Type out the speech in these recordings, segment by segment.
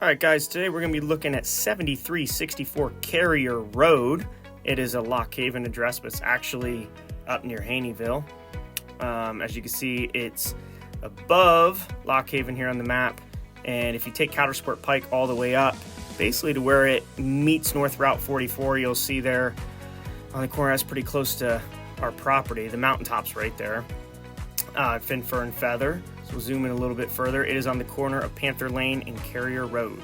All right, guys, today we're going to be looking at 7364 Carrier Road. It is a Lock Haven address, but it's actually up near Haneyville. As you can see, it's above Lock Haven here on the map. And if you take Coudersport Pike all the way up, basically to where it meets North Route 44, you'll see there on the corner, that's pretty close to our property. The mountaintop's right there. Fin Fern Feather. So we'll zoom in a little bit further. It is on the corner of Panther Lane and Carrier Road.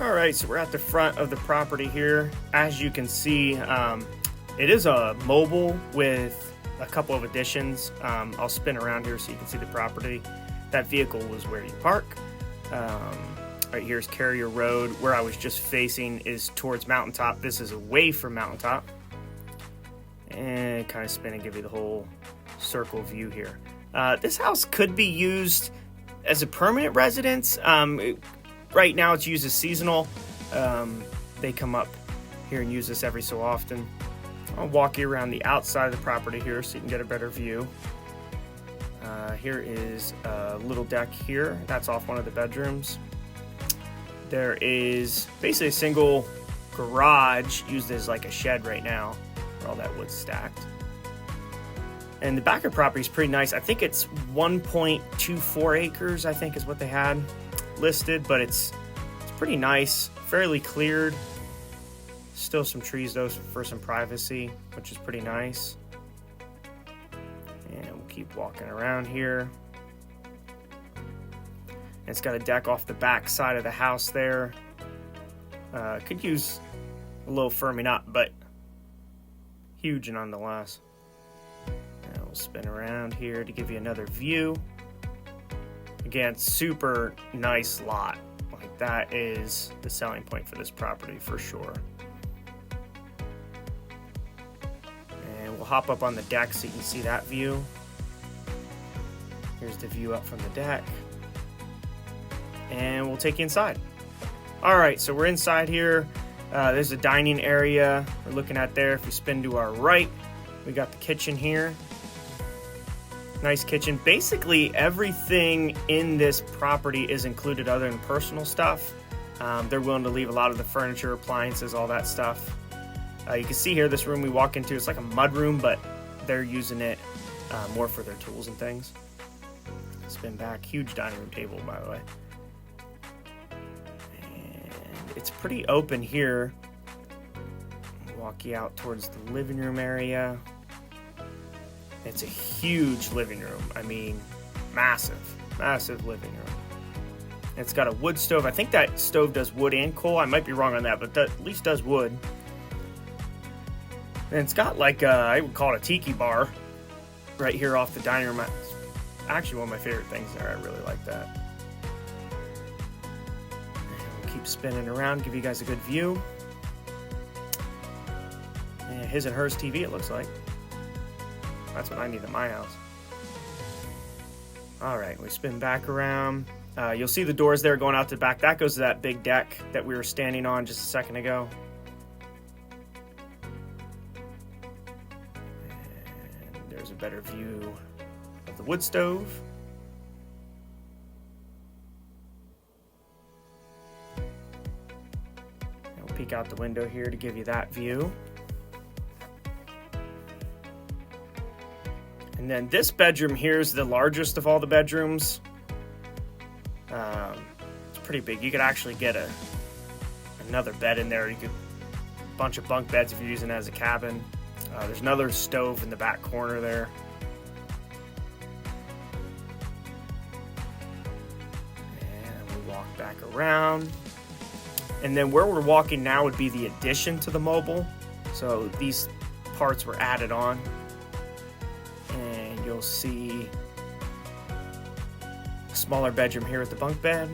All right, so we're at the front of the property here. As you can see, it is a mobile with a couple of additions. I'll spin around here so you can see the property. That vehicle was where you park. Right here's Carrier Road. Where I was just facing is towards Mountaintop. This is away from Mountaintop. And kind of spin and give you the whole circle view here. This house could be used as a permanent residence. Right now it's used as seasonal. They come up here and use this every so often. I'll walk you around the outside of the property here so you can get a better view. Here is a little deck here. That's off one of the bedrooms. There is basically a single garage used as like a shed right now where all that wood's stacked. And the back of the property is pretty nice. I think it's 1.24 acres, I think is what they had listed, but it's pretty nice, fairly cleared. Still some trees though for some privacy, which is pretty nice. And we'll keep walking around here. And it's got a deck off the back side of the house there. Could use a little firming up, but huge nonetheless. And we'll spin around here to give you another view. Again, super nice lot. Like, that is the selling point for this property for sure. And we'll hop up on the deck so you can see that view. Here's the view up from the deck. And we'll take you inside. All right, so we're inside here. There's a dining area we're looking at there. If we spin to our right, we got the kitchen here. Nice kitchen. Basically, everything in this property is included other than personal stuff. They're willing to leave a lot of the furniture, appliances, all that stuff. You can see here, this room we walk into, it's like a mud room, but they're using it more for their tools and things. Spin back. Huge dining room table, by the way. And it's pretty open here. Walk you out towards the living room area. It's a huge living room. I mean, massive living room. And it's got a wood stove. I think that stove does wood and coal. I might be wrong on that, but that at least does wood. And it's got like I would call it a tiki bar right here off the dining room. It's actually one of my favorite things there. I really like that. And we'll keep spinning around, give you guys a good view. And his and hers TV, it looks like. That's what I need at my house. All right, we spin back around. You'll see the doors there going out to the back. That goes to that big deck that we were standing on just a second ago. And there's a better view of the wood stove. And we'll peek out the window here to give you that view. And then this bedroom here is the largest of all the bedrooms. It's pretty big. You could actually get another bed in there. You could a bunch of bunk beds if you're using it as a cabin. There's another stove in the back corner there. And we walk back around. And then where we're walking now would be the addition to the mobile. So these parts were added on. And you'll see a smaller bedroom here with the bunk bed.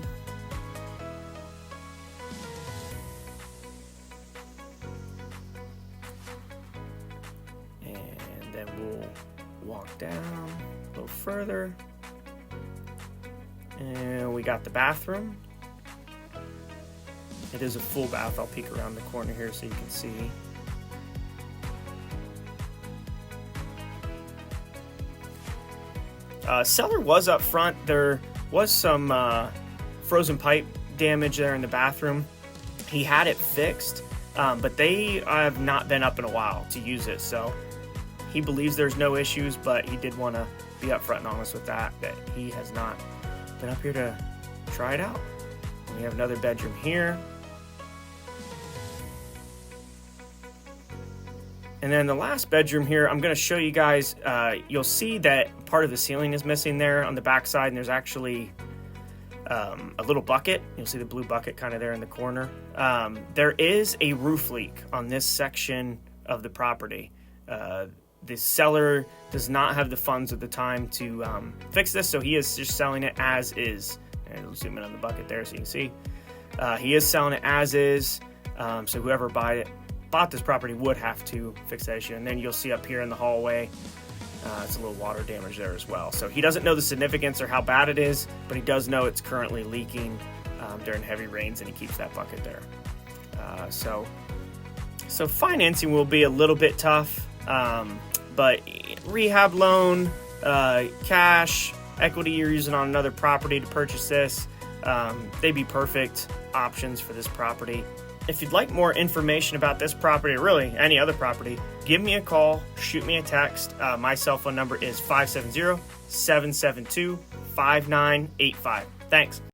And then we'll walk down a little further. And we got the bathroom. It is a full bath. I'll peek around the corner here so you can see. Cellar was up front. There was some frozen pipe damage there in the bathroom. He had it fixed, but they have not been up in a while to use it, so he believes there's no issues, but he did want to be upfront and honest with that he has not been up here to try it out. We have another bedroom here. And then the last bedroom here, I'm going to show you guys, you'll see that part of the ceiling is missing there on the back side, and there's actually a little bucket. You'll see the blue bucket kind of there in the corner. There is a roof leak on this section of the property. The seller does not have the funds at the time to fix this, so he is just selling it as is. And we'll zoom in on the bucket there so you can see. He is selling it as is, so whoever bought this property would have to fix that issue. And then you'll see up here in the hallway, it's a little water damage there as well. So he doesn't know the significance or how bad it is, but he does know it's currently leaking during heavy rains, and he keeps that bucket there. So financing will be a little bit tough, but rehab loan, cash, equity you're using on another property to purchase this, they'd be perfect options for this property. If you'd like more information about this property, or really any other property, give me a call, shoot me a text. My cell phone number is 570-772-5985. Thanks.